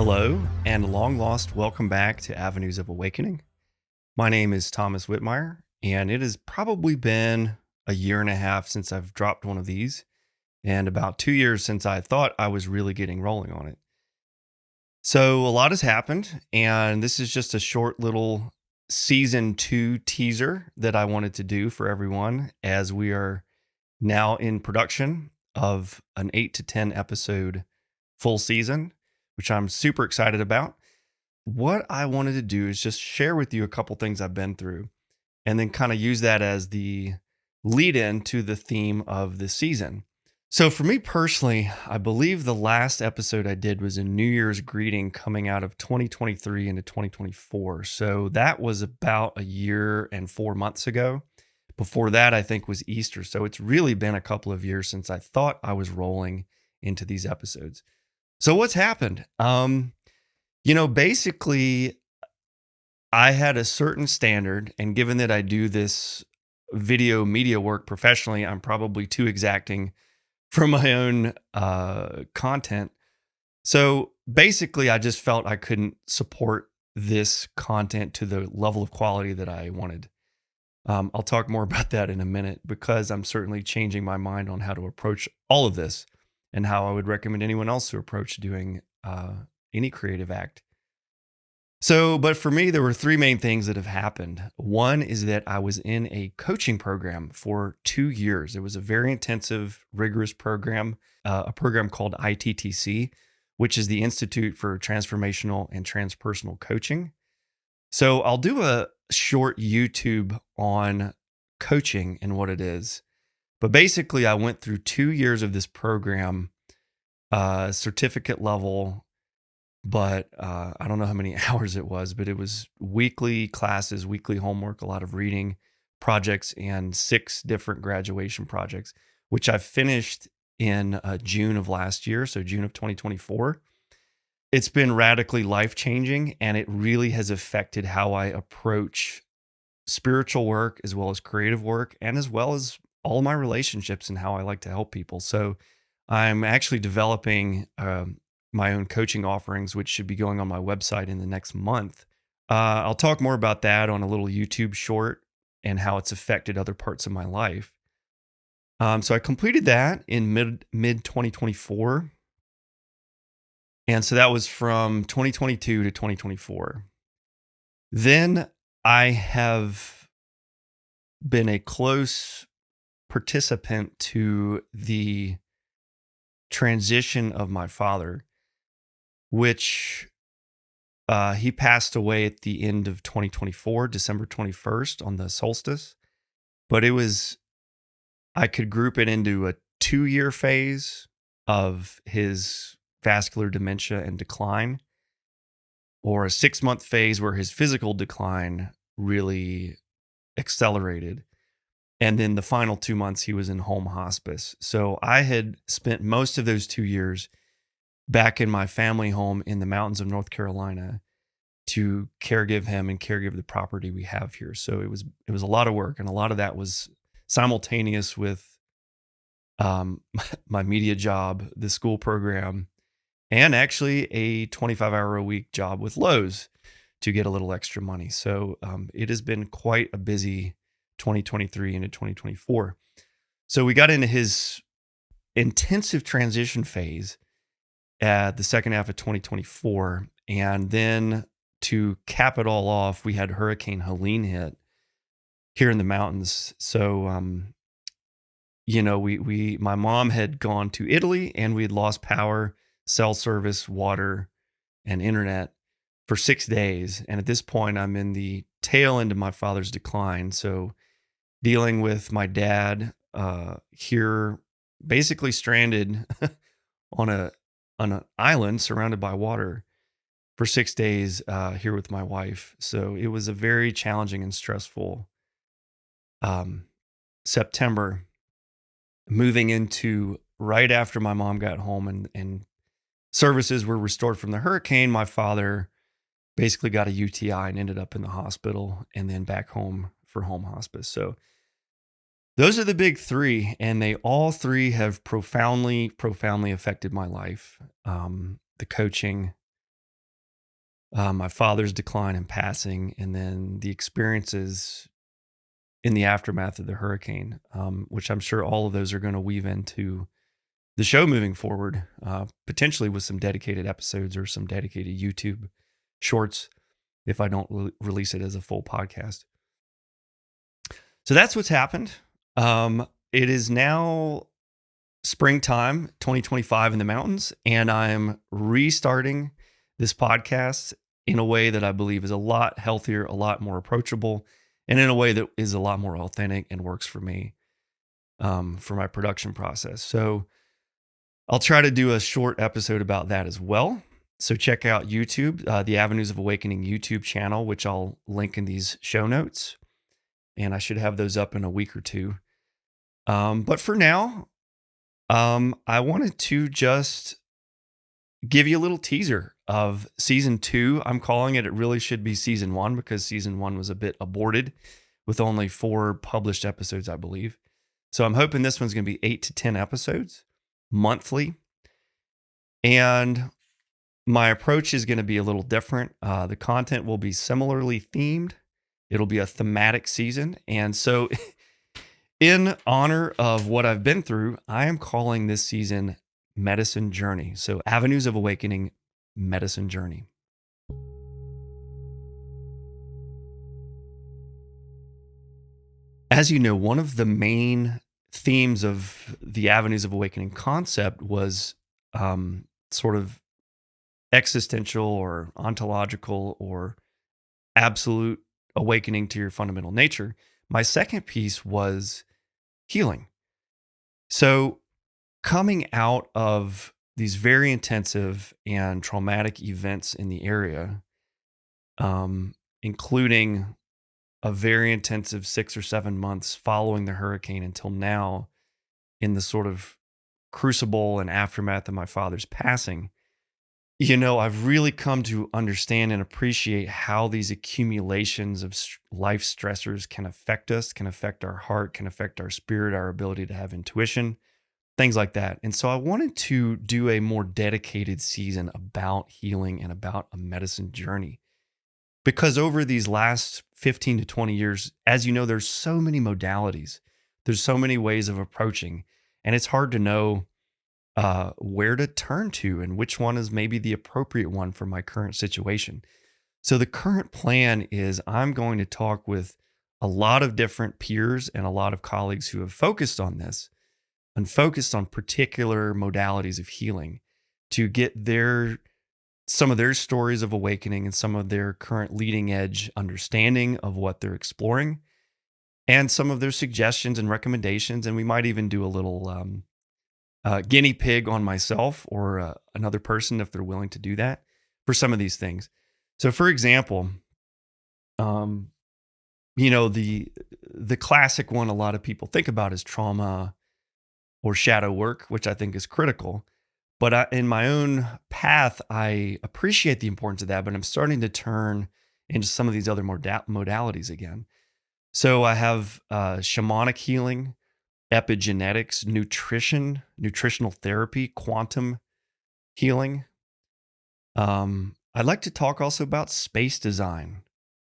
Hello, and long lost welcome back to Avenues of Awakening. My name is Thomas Whitmire, and it has probably been a year and a half since I've dropped one of these, and about 2 years since I thought I was really getting rolling on it. So, a lot has happened, and this is just a short little season 2 teaser that I wanted to do for everyone as we are now in production of an 8 to 10 episode full season, which I'm super excited about. What I wanted to do is just share with you a couple things I've been through and then kind of use that as the lead in to the theme of the season. So, for me personally, I believe the last episode I did was a New Year's greeting coming out of 2023 into 2024. So, that was about a year and 4 months ago. Before that, I think was Easter. So, it's really been a couple of years since I thought I was rolling into these episodes. So, what's happened? Basically, I had a certain standard, and given that I do this video media work professionally, I'm probably too exacting for my own content. So basically, I just felt I couldn't support this content to the level of quality that I wanted. I'll talk more about that in a minute because I'm certainly changing my mind on how to approach all of this and how I would recommend anyone else to approach doing any creative act. So, but for me, there were three main things that have happened. One is that I was in a coaching program for 2 years. It was a very intensive, rigorous program, a program called ITTC, which is the Institute for Transformational and Transpersonal Coaching. So, I'll do a short YouTube on coaching and what it is. But basically, I went through 2 years of this program, certificate level, but I don't know how many hours it was, but it was weekly classes, weekly homework, a lot of reading projects, and 6 different graduation projects, which I finished in June of last year, so June of 2024. It's been radically life changing, and it really has affected how I approach spiritual work as well as creative work, and as well as all my relationships and how I like to help people. So I'm actually developing my own coaching offerings, which should be going on my website in the next month. I'll talk more about that on a little YouTube short and how it's affected other parts of my life. So I completed that in mid 2024, and so that was from 2022 to 2024. Then I have been a close participant to the transition of my father, which he passed away at the end of 2024, December 21st on the solstice. But I could group it into a 2 year phase of his vascular dementia and decline, or a 6 month phase where his physical decline really accelerated. And then the final 2 months, he was in home hospice. So I had spent most of those 2 years back in my family home in the mountains of North Carolina to caregive him and caregive the property we have here. So it was a lot of work, and a lot of that was simultaneous with my media job, the school program, and actually a 25-hour-a-week job with Lowe's to get a little extra money. So it has been quite a busy 2023 into 2024. So we got into his intensive transition phase at the second half of 2024. And then to cap it all off, we had Hurricane Helene hit here in the mountains. So, my mom had gone to Italy, and we had lost power, cell service, water, and internet for 6 days. And at this point, I'm in the tail end of my father's decline. So dealing with my dad here, basically stranded on an island surrounded by water for 6 days here with my wife. So it was a very challenging and stressful September, moving into right after my mom got home and services were restored from the hurricane. My father basically got a UTI and ended up in the hospital and then back home for home hospice. So those are the big three, and they all three have profoundly affected my life. The coaching, my father's decline and passing, and then the experiences in the aftermath of the hurricane, which I'm sure all of those are going to weave into the show moving forward, potentially with some dedicated episodes or some dedicated YouTube shorts if I don't release it as a full podcast. So that's what's happened. It is now springtime 2025 in the mountains, and I'm restarting this podcast in a way that I believe is a lot healthier, a lot more approachable, and in a way that is a lot more authentic and works for me, for my production process. So I'll try to do a short episode about that as well. So check out YouTube, the Avenues of Awakening YouTube channel, which I'll link in these show notes. And I should have those up in a week or two. But for now, I wanted to just give you a little teaser of season 2. I'm calling it. It really should be season 1 because season 1 was a bit aborted with only 4 published episodes, I believe. So I'm hoping this one's going to be 8 to 10 episodes monthly. And my approach is going to be a little different. The content will be similarly themed. It'll be a thematic season. And so in honor of what I've been through, I am calling this season Medicine Journey. So Avenues of Awakening, Medicine Journey. As you know, one of the main themes of the Avenues of Awakening concept was sort of existential or ontological or absolute awakening to your fundamental nature. My second piece was healing. So coming out of these very intensive and traumatic events in the area, including a very intensive 6 or 7 months following the hurricane until now, in the sort of crucible and aftermath of my father's passing, I've really come to understand and appreciate how these accumulations of life stressors can affect us, can affect our heart, can affect our spirit, our ability to have intuition, things like that. And so I wanted to do a more dedicated season about healing and about a medicine journey. Because over these last 15 to 20 years, as you know, there's so many modalities. There's so many ways of approaching, and it's hard to know where to turn to and which one is maybe the appropriate one for my current situation. So the current plan is I'm going to talk with a lot of different peers and a lot of colleagues who have focused on this and focused on particular modalities of healing to get some of their stories of awakening and some of their current leading edge understanding of what they're exploring and some of their suggestions and recommendations. And we might even do a little guinea pig on myself or another person if they're willing to do that for some of these things. So for example, the classic one a lot of people think about is trauma or shadow work, which I think is critical. But in my own path, I appreciate the importance of that, but I'm starting to turn into some of these other modalities again. So I have shamanic healing, epigenetics, nutrition, nutritional therapy, quantum healing. I'd like to talk also about space design,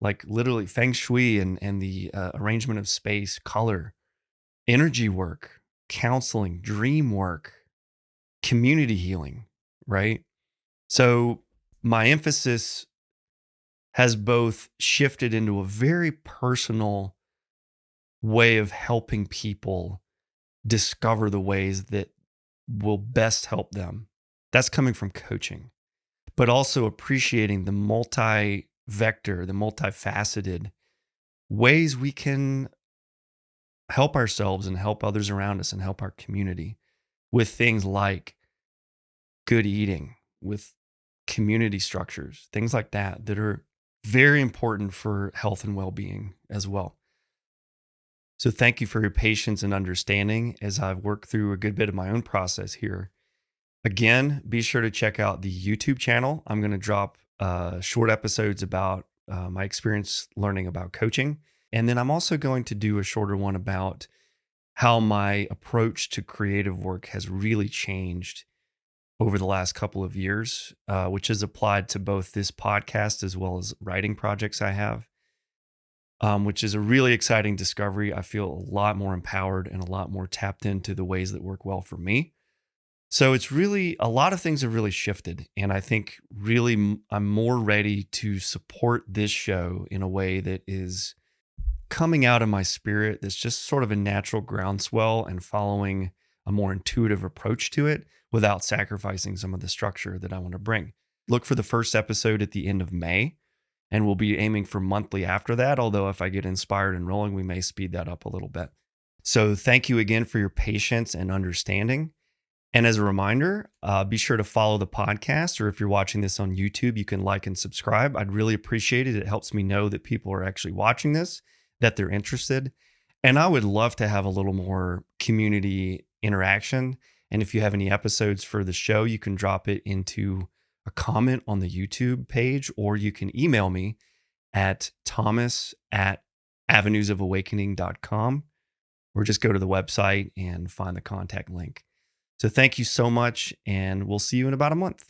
like literally feng shui and the arrangement of space, color, energy work, counseling, dream work, community healing, right? So my emphasis has both shifted into a very personal way of helping people discover the ways that will best help them. That's coming from coaching, but also appreciating the multi-vector, the multifaceted ways we can help ourselves and help others around us and help our community with things like good eating, with community structures, things like that are very important for health and well-being as well. So thank you for your patience and understanding as I've worked through a good bit of my own process here. Again, be sure to check out the YouTube channel. I'm going to drop short episodes about my experience learning about coaching. And then I'm also going to do a shorter one about how my approach to creative work has really changed over the last couple of years, which has applied to both this podcast as well as writing projects I have, which is a really exciting discovery. I feel a lot more empowered and a lot more tapped into the ways that work well for me. So it's really a lot of things have really shifted. And I think really I'm more ready to support this show in a way that is coming out of my spirit, that's just sort of a natural groundswell and following a more intuitive approach to it without sacrificing some of the structure that I want to bring. Look for the first episode at the end of May, and we'll be aiming for monthly after that. Although, if I get inspired and rolling, we may speed that up a little bit. So, thank you again for your patience and understanding. And as a reminder, be sure to follow the podcast, or if you're watching this on YouTube, you can like and subscribe. I'd really appreciate it. It helps me know that people are actually watching this, that they're interested. And I would love to have a little more community interaction. And if you have any episodes for the show, you can drop it into a comment on the YouTube page, or you can email me at thomas@avenuesofawakening.com, or just go to the website and find the contact link. So thank you so much, and we'll see you in about a month.